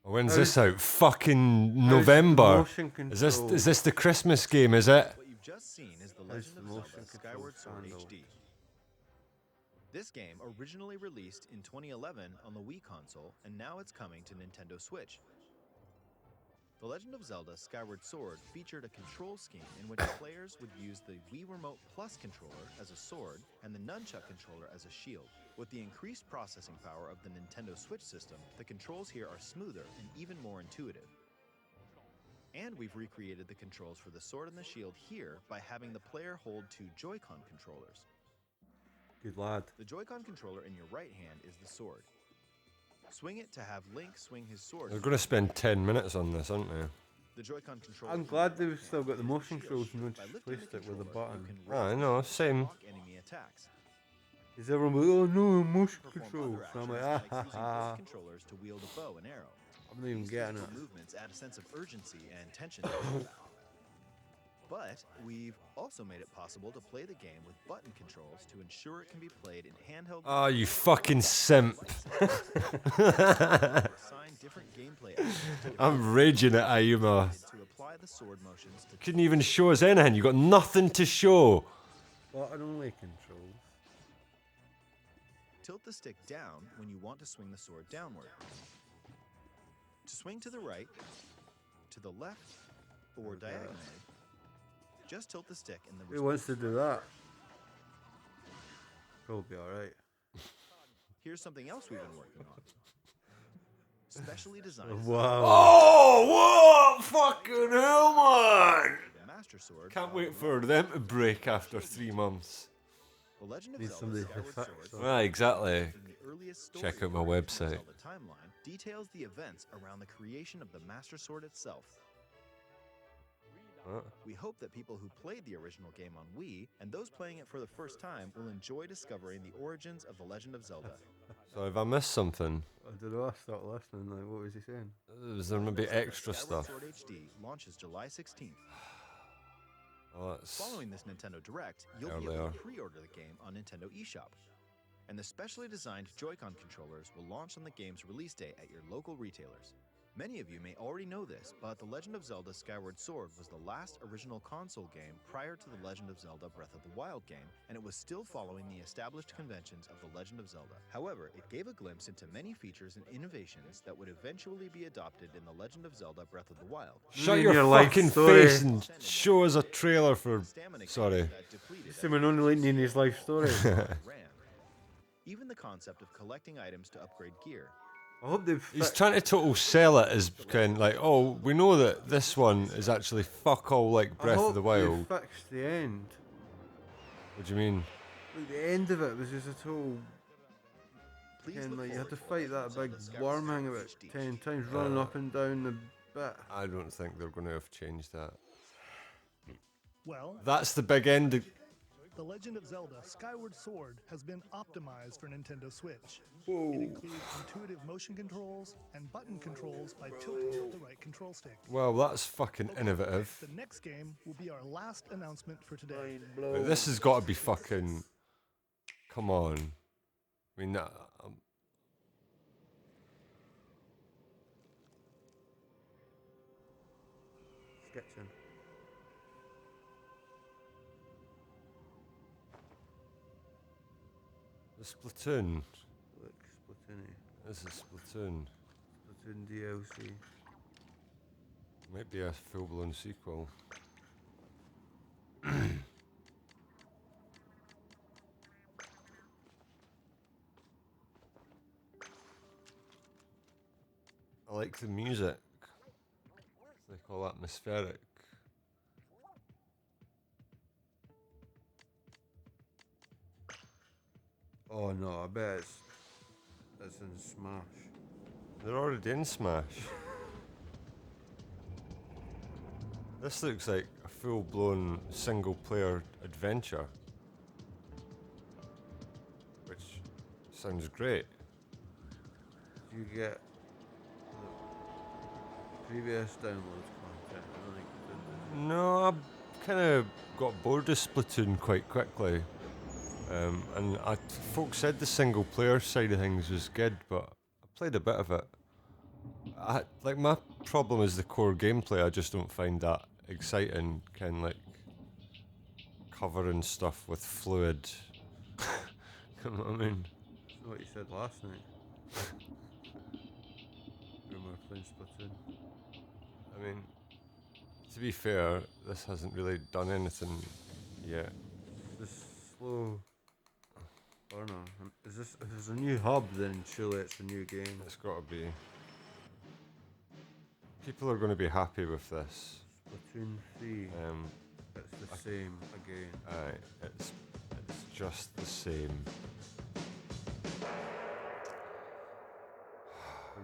When's this out? Fucking November. motion Is this the Christmas game? Is it? What you've just seen is The How's Legend the of motion Zelda control Skyward Sword handle? HD. This game originally released in 2011 on the Wii console, and now it's coming to Nintendo Switch. The Legend of Zelda Skyward Sword featured a control scheme in which players would use the Wii Remote Plus controller as a sword and the Nunchuck controller as a shield. With the increased processing power of the Nintendo Switch system, the controls here are smoother and even more intuitive. And we've recreated the controls for the sword and the shield here by having the player hold 2 Joy-Con controllers. Good lad. The Joy-Con controller in your right hand is the sword. Swing it to have Link swing his sword. They're gonna spend 10 minutes on this, aren't they? The Joy-Con controller. I'm glad they've still got the motion controls and not just replaced it with a button. I know, same. Block enemy attacks. Is everyone like, oh no, motion Perform controls? other And I'm actions like, like ah ha using ha. both controllers to wield a bow and arrow. I'm not even These getting physical it. movements add a sense of urgency and tension to combat. But we've also made it possible to play the game with button controls to ensure it can be played in handheld. Oh, you fucking simp. Assign different gameplay actions to I'm raging at Ayuma. to apply the sword motions to Couldn't even show us anything. You got nothing to show. Button only controls. Tilt the stick down when you want to swing the sword downward. To swing to the right, to the left, or diagonally, just tilt the stick in the Who wants to do that? Probably alright. Here's something else we've been working on. Specially designed. Wow. Oh, whoa! Fucking hell, man! The Master Sword. Can't wait for them to break after 3 months. The Legend of Need Zelda somebody to Skyward fix Sword, them. Well, exactly. in the earliest story Check out my of the Legend of website. Zelda timeline, details the events around the creation of the Master Sword itself. We hope that people who played the original game on Wii and those playing it for the first time will enjoy discovering the origins of The Legend of Zelda. So if I missed something, I don't know, I stopped listening, like, what was he saying? was there maybe extra Skyward stuff? Sword HD launches July 16th. Oh, that's Following this Nintendo Direct, you'll be able earlier. to pre-order the game on Nintendo eShop. And the specially designed Joy-Con controllers will launch on the game's release day at your local retailers. Many of you may already know this, but The Legend of Zelda Skyward Sword was the last original console game prior to The Legend of Zelda Breath of the Wild game, and it was still following the established conventions of The Legend of Zelda. However, it gave a glimpse into many features and innovations that would eventually be adopted in The Legend of Zelda Breath of the Wild. Shut your your life fucking story. face and show us a trailer for. Sorry. Someone only in his life story. Even the concept of collecting items to upgrade gear. I hope they've He's trying to total sell it as kind of like, oh, we know that this one is actually fuck all like Breath of the Wild. They fixed the end. What do you mean? Like, the end of it was just a total. Ken, like, you had to fight that big worm hang about 10 times, running up and down the bit. I don't think they're going to have changed that. Well, That's the big end. The Legend of Zelda Skyward Sword has been optimized for Nintendo Switch. Whoa. It includes intuitive motion controls and button controls by tilting the right control stick. Well, that's fucking innovative. The next game will be our last announcement for today. But this has got to be fucking. Come on. I mean, that. Sketching. The Splatoon. Look, Splatoon. This is Splatoon. Splatoon DLC. Might be a full-blown sequel. I like the music. They call atmospheric. Oh no, I bet it's in Smash. They're already in Smash. This looks like a full-blown single-player adventure, which sounds great. Do you get the previous downloads content? I don't think you did. No, I kind of got bored of Splatoon quite quickly. And folks said the single player side of things was good, but I played a bit of it. Like, my problem is the core gameplay. I just don't find that exciting, kind of like covering stuff with fluid. You know what I mean? That's what you said last night. When we were playing Splatoon. I mean, to be fair, this hasn't really done anything yet. This slow. I don't know. Is this? If there's a new hub, then surely it's a new game. It's got to be. People are going to be happy with this. Splatoon 3. It's the same again. Aye, it's just the same.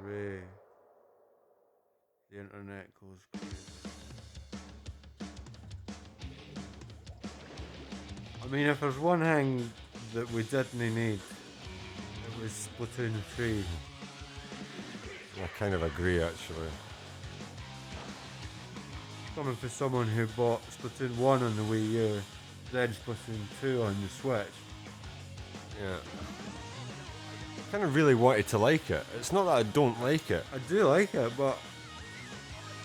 Hooray. The internet goes crazy. I mean, if there's one thing that we didn't need, it was Splatoon 3. I kind of agree, actually. Coming from someone who bought Splatoon 1 on the Wii U, then Splatoon 2 on the Switch. Yeah. I kind of really wanted to like it. It's not that I don't like it. I do like it, but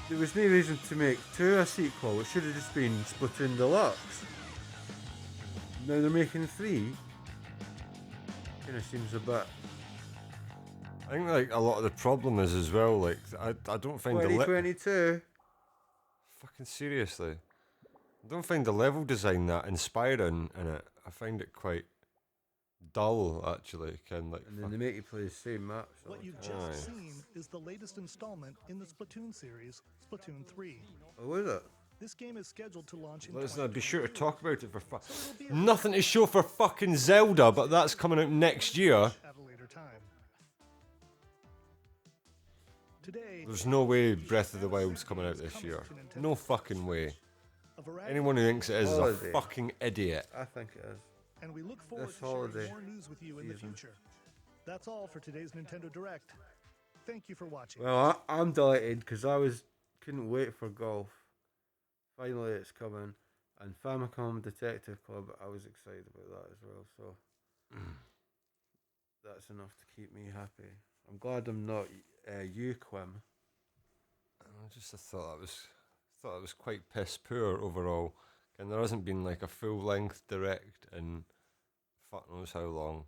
there was no reason to make 2 a sequel. It should have just been Splatoon Deluxe. Now they're making 3. Kind of seems a bit. I think like a lot of the problem is as well. Like I don't find the 2022. fucking seriously. I don't find the level design that inspiring in it. I find it quite dull, actually. Kind of like. And then they make you play the same maps. What you've just seen is the latest installment in the Splatoon series, Splatoon 3. Oh, is it? This game is scheduled to launch in Let's not be sure to talk about it for So it'll be a nothing to show for fucking Zelda, but that's coming out next year. at a later time. Today, There's no way Breath of the Wild's coming out this year. No fucking way. Anyone who thinks it is a Holiday. fucking idiot. I think it is. and we look forward This to sharing holiday more news with you in the season. future. That's all for today's Nintendo Direct. Thank you for watching. Well, I'm delighted because couldn't wait for golf. Finally, it's coming, and Famicom Detective Club. I was excited about that as well. So that's enough to keep me happy. I'm glad I'm not you, Quim. I thought that was quite piss poor overall. And there hasn't been like a full length direct in fuck knows how long.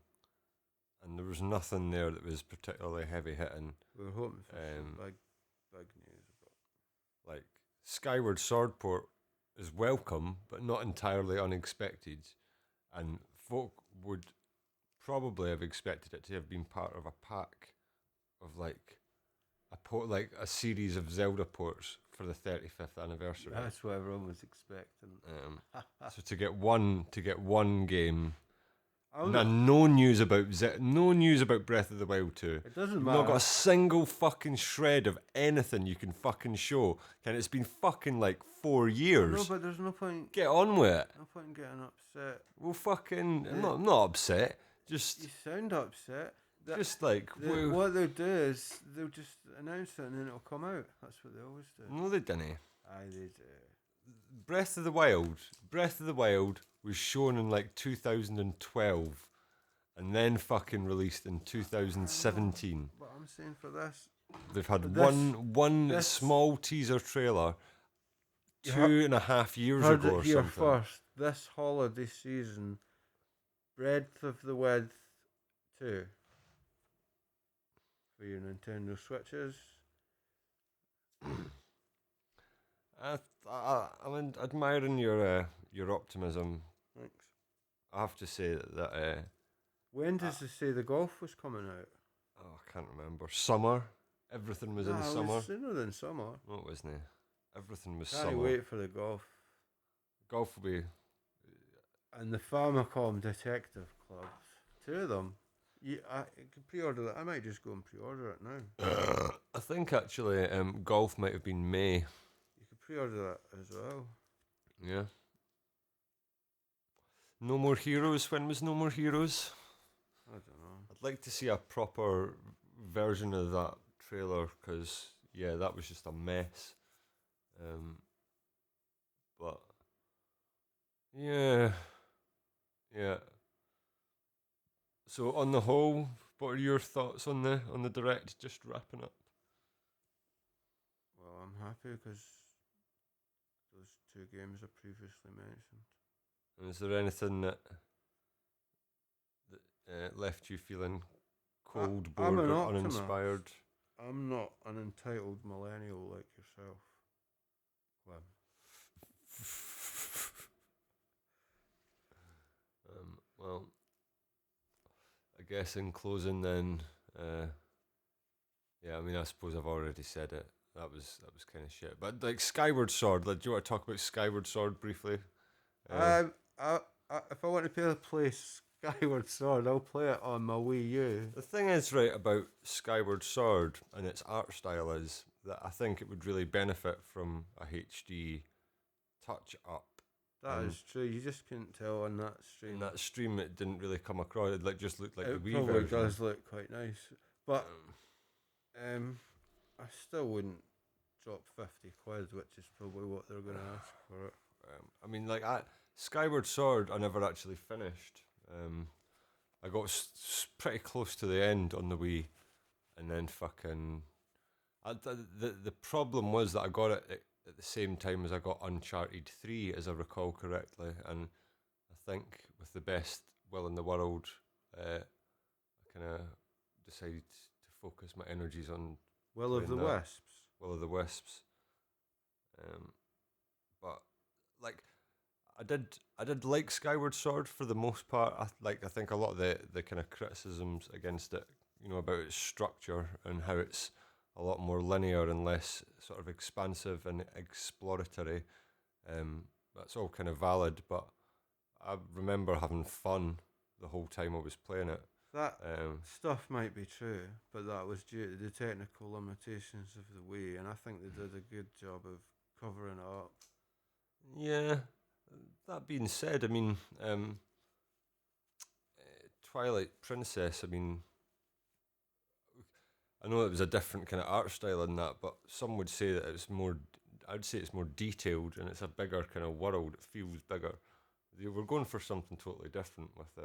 And there was nothing there that was particularly heavy hitting. We were hoping for some big news. Like Skyward Sword port is welcome, but not entirely unexpected. And folk would probably have expected it to have been part of a pack of like a series of Zelda ports for the 35th anniversary. That's what everyone was expecting. So to get one game. I'm No news about no news about Breath of the Wild 2. It doesn't You've matter. not got a single fucking shred of anything you can fucking show. And it's been fucking like 4 years. No, but there's no point. Get on with it. No point in getting upset. Well, fucking, I'm not upset. Just You sound upset. Just like what they'll do is they'll just announce it and then it'll come out. That's what they always do. No, they didn't. Aye, they do. Breath of the Wild was shown in like 2012 and then fucking released in 2017. But I'm saying for this, They've had this- one this- small teaser trailer You 2.5 years heard ago it or here something. first. This holiday season, Breath of the Wild 2 for your Nintendo Switches. I'm admiring your optimism. Thanks. I have to say that When does it say the golf was coming out? I can't remember. Summer. Everything was in It summer. was sooner than summer. No, it wasn't. Everything was Can't summer. wait for the golf. Golf will be. And the Famicom Detective Clubs. 2 of them. I can pre-order that. I might just go and pre-order it now. I think actually, golf might have been May. You could pre-order that as well. Yeah. No More Heroes. When was No More Heroes? I don't know. I'd like to see a proper version of that trailer because that was just a mess. But yeah. So on the whole, what are your thoughts on the direct? Just wrapping up. Well, I'm happy because those 2 games I previously mentioned. And is there anything that left you feeling cold, I'm bored, an or optimist. uninspired? I'm not an entitled millennial like yourself. Well, Well, I guess in closing, then, I mean, I suppose I've already said it. That was kind of shit. But like Skyward Sword, like, do you want to talk about Skyward Sword briefly? if I want to play Skyward Sword, I'll play it on my Wii U. The thing is, right, about Skyward Sword and its art style is that I think it would really benefit from a HD touch up. That is true. You just couldn't tell on that stream. In that stream, it didn't really come across. It like just looked like It the Wii probably version. does look quite nice, but I still wouldn't drop 50 quid, which is probably what they're going to ask for it. I mean, like Skyward Sword, I never actually finished. I got pretty close to the end on the Wii, and then fucking. The problem was that I got it at the same time as I got Uncharted 3, as I recall correctly, and I think with the best will in the world, kind of decided to focus my energies on Will of the playing that. Wisps. Will of the Wisps. But like, I did like Skyward Sword for the most part. I think a lot of the kind of criticisms against it, you know, about its structure and how it's a lot more linear and less sort of expansive and exploratory. That's all kind of valid, but I remember having fun the whole time I was playing it. That stuff might be true, but that was due to the technical limitations of the Wii, and I think they did a good job of covering it up. Yeah. That being said, I mean, Twilight Princess, I mean, I know it was a different kind of art style in that, but some would say that it's more, I'd say it's more detailed and it's a bigger kind of world, it feels bigger. They were going for something totally different with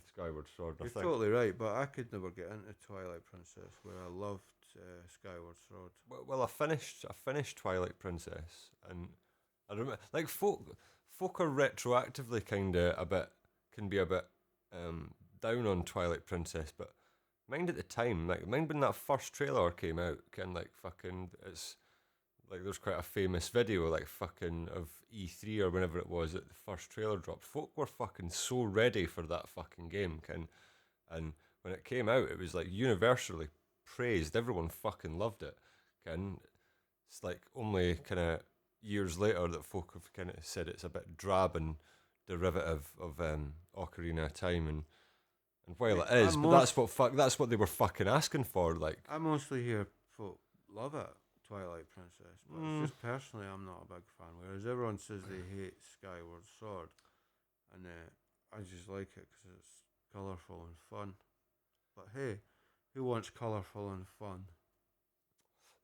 Skyward Sword, You're I think. totally right, but I could never get into Twilight Princess, where I loved Skyward Sword. Well, I finished Twilight Princess, and I remember, like, folk are retroactively can be a bit down on Twilight Princess, but mind at the time, like, mind when that first trailer came out, it's like there's quite a famous video, like fucking of E3 or whenever it was that the first trailer dropped. Folk were fucking so ready for that fucking game, and when it came out, it was like universally praised. Everyone fucking loved it, It's like only kind of years later that folk have kind of said it's a bit drab and derivative of Ocarina of Time, and while it is, but that's what they were fucking asking for. Like, I mostly hear folk love it, Twilight Princess, but it's just personally I'm not a big fan. Whereas everyone says they hate Skyward Sword, and I just like it because it's colourful and fun. But hey, who wants colourful and fun?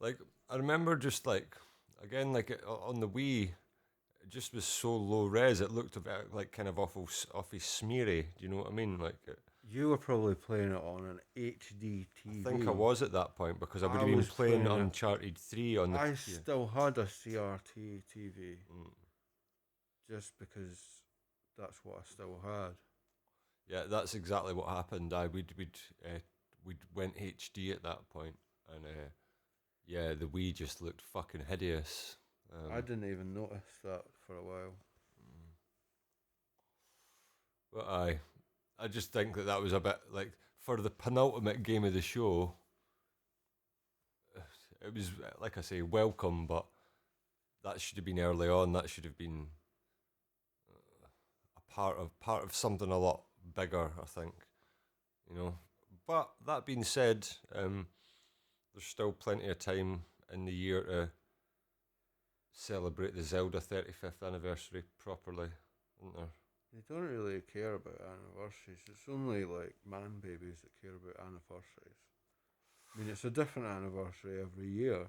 Like, I remember just like, again, like on the Wii, it just was so low res. It looked a bit like kind of awfully smeary. Do you know what I mean? Like, you were probably playing it on an HD TV. I think I was at that point because I would have been playing Uncharted 3 on the. I still had a CRT TV, just because that's what I still had. Yeah, that's exactly what happened. We'd went HD at that point, and yeah, the Wii just looked fucking hideous. I didn't even notice that for a while. But I just think that was a bit like, for the penultimate game of the show, it was, like I say, welcome, but that should have been early on. That should have been a part of something a lot bigger, I think, you know. But that being said, there's still plenty of time in the year to celebrate the Zelda 35th anniversary properly, isn't there? They don't really care about anniversaries. It's only like man babies that care about anniversaries. I mean, it's a different anniversary every year.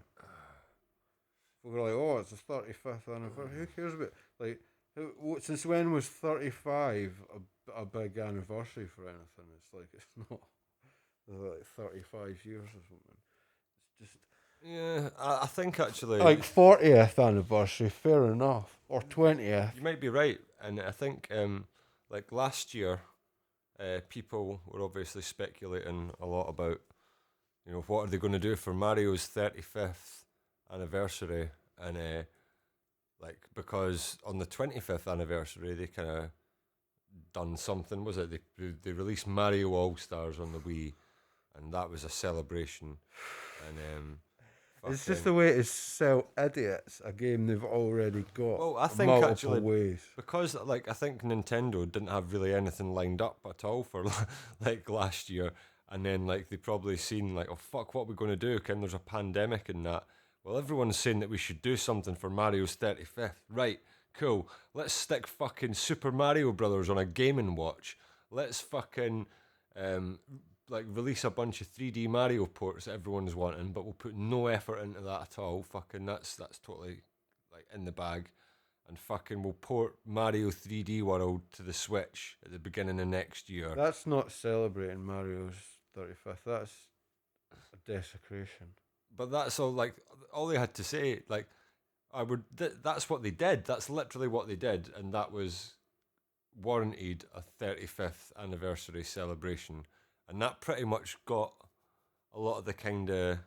We're like, oh, it's the 35th anniversary. Who cares about, like, since when was 35 a big anniversary for anything? It's like, it's not like 35 years or something. It's just... Yeah, I think actually... Like 40th anniversary, fair enough. Or 20th. You might be right. And I think, like last year, people were obviously speculating a lot about, you know, what are they going to do for Mario's 35th anniversary? And, like, because on the 25th anniversary, they kind of done something, was it? They released Mario All-Stars on the Wii, and that was a celebration. And, it's just a way to sell idiots a game they've already got. Well, I think multiple actually ways. Because, like, I think Nintendo didn't have really anything lined up at all for like last year, and then like they probably seen like, oh fuck, what are we going to do? There's a pandemic and that. Well, everyone's saying that we should do something for Mario's 35th. Right, cool. Let's stick fucking Super Mario Brothers on a Game & Watch. Let's fucking like release a bunch of 3D Mario ports that everyone's wanting, but we'll put no effort into that at all. Fucking that's totally like in the bag. And fucking we'll port Mario 3D World to the Switch at the beginning of next year. That's not celebrating Mario's 35th. That's a desecration. But that's all. Like, all they had to say, like, that's what they did. That's literally what they did, and that was warranted a 35th anniversary celebration. and that pretty much got a lot of the kind of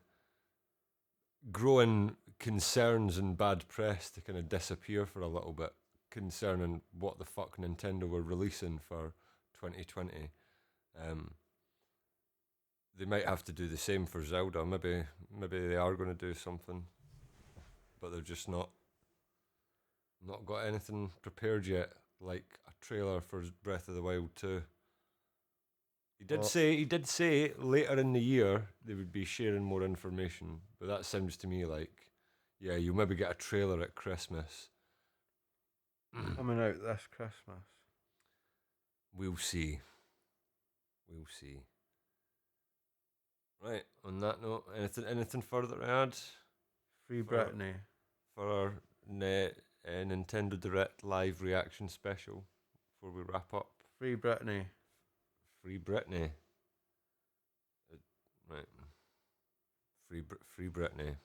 growing concerns and bad press to kind of disappear for a little bit concerning what the fuck Nintendo were releasing for 2020. They might have to do the same for Zelda. Maybe they are going to do something, but they're just not got anything prepared yet, like a trailer for Breath of the Wild 2. He did say later in the year they would be sharing more information, but that sounds to me like, yeah, you'll maybe get a trailer at Christmas. Coming out this Christmas. We'll see. We'll see. Right, on that note, anything further to add? Free Britney. For our Nintendo Direct live reaction special before we wrap up. Free Britney. Free Britney. Right. Free Britney.